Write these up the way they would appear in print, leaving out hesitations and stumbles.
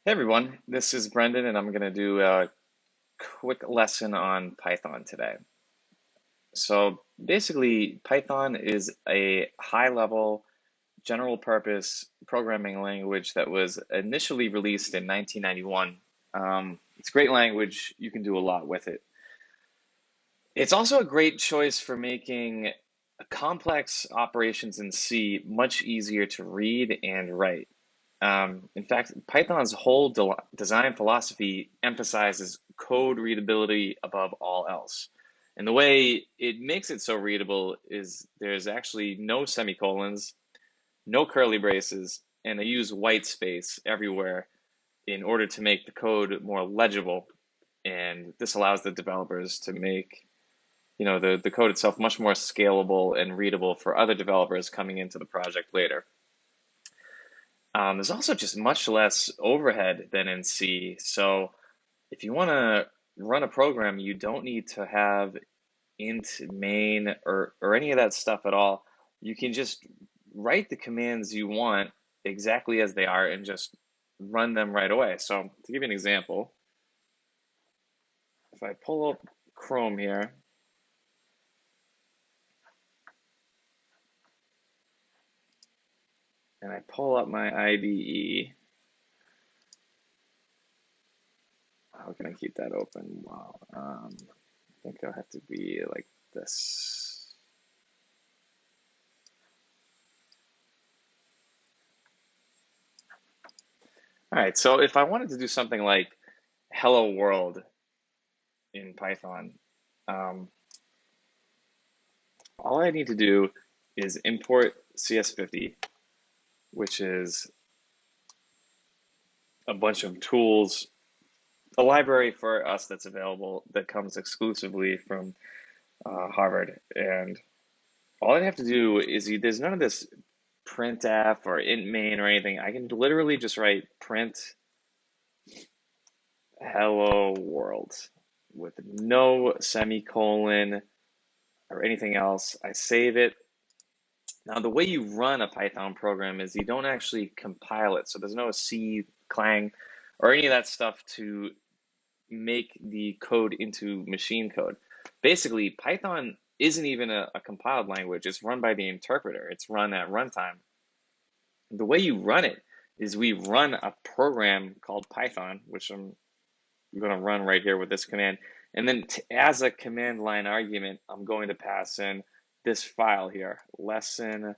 Hey everyone, this is Brendan, and I'm going to do a quick lesson on Python today. So basically, Python is a high-level, general-purpose programming language that was initially released in 1991. It's a great language. You can do a lot with it. It's also a great choice for making complex operations in C much easier to read and write. In fact, Python's whole design philosophy emphasizes code readability above all else. And the way it makes it so readable is there's actually no semicolons, no curly braces, and they use white space everywhere in order to make the code more legible. And this allows the developers to make, the code itself much more scalable and readable for other developers coming into the project later. There's also just much less overhead than in C. So if you want to run a program, you don't need to have int main or any of that stuff at all. You can just write the commands you want exactly as they are and just run them right away. So to give you an example, if I pull up Chrome here, and I pull up my IDE, how can I keep that open? Wow. I think it'll have to be like this. All right, so if I wanted to do something like hello world in Python, um, all I need to do is import CS50, which is a bunch of tools, a library for us that's available that comes exclusively from Harvard. And all I have to do is there's none of this printf or int main or anything. I can literally just write print hello world with no semicolon or anything else. I save it. Now, the way you run a Python program is you don't actually compile it. So there's no C, clang, or any of that stuff to make the code into machine code. Basically, Python isn't even a compiled language. It's run by the interpreter. It's run at runtime. The way you run it is we run a program called Python, which I'm going to run right here with this command. And then as a command line argument, I'm going to pass in this file here, lesson1.py.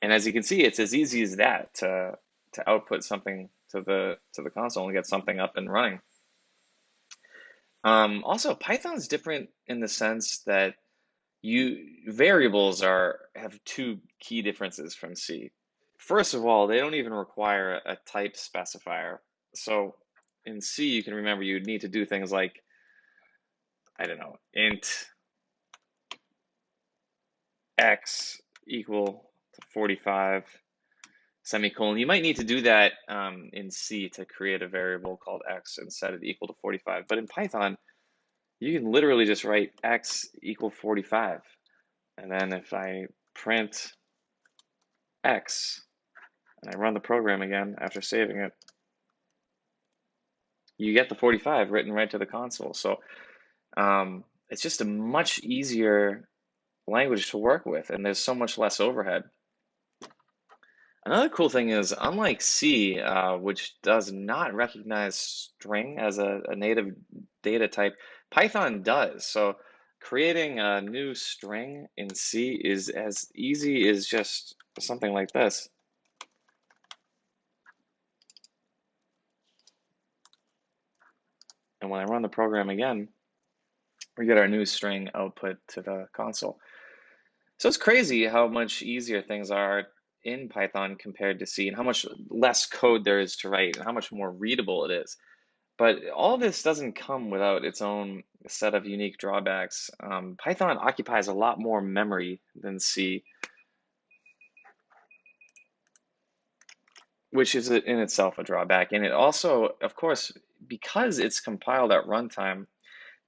And as you can see, it's as easy as that to output something to the console and get something up and running. Also, Python's different in the sense that variables have two key differences from C. First of all, they don't even require a type specifier. So in C, you can remember you'd need to do things like, I don't know, int x equal to 45 semicolon. You might need to do that in C to create a variable called x and set it equal to 45. But in Python, you can literally just write x equal 45. And then if I print x and I run the program again after saving it, you get the 45 written right to the console. So it's just a much easier language to work with, and there's so much less overhead. Another cool thing is, unlike C, which does not recognize string as a native data type, Python does. So creating a new string in C is as easy as just something like this. And when I run the program again, we get our new string output to the console. So it's crazy how much easier things are in Python compared to C, and how much less code there is to write, and how much more readable it is. But all this doesn't come without its own set of unique drawbacks. Python occupies a lot more memory than C, which is in itself a drawback. And it also, of course, because it's compiled at runtime,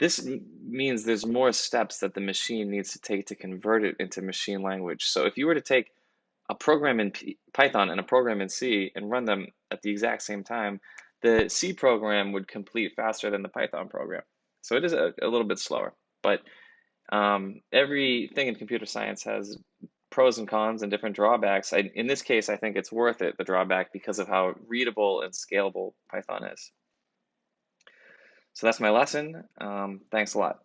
this means there's more steps that the machine needs to take to convert it into machine language. So if you were to take a program in Python and a program in C and run them at the exact same time, the C program would complete faster than the Python program. So it is a little bit slower, but everything in computer science has pros and cons and different drawbacks. In this case, I think it's worth it, the drawback, because of how readable and scalable Python is. So that's my lesson. Thanks a lot.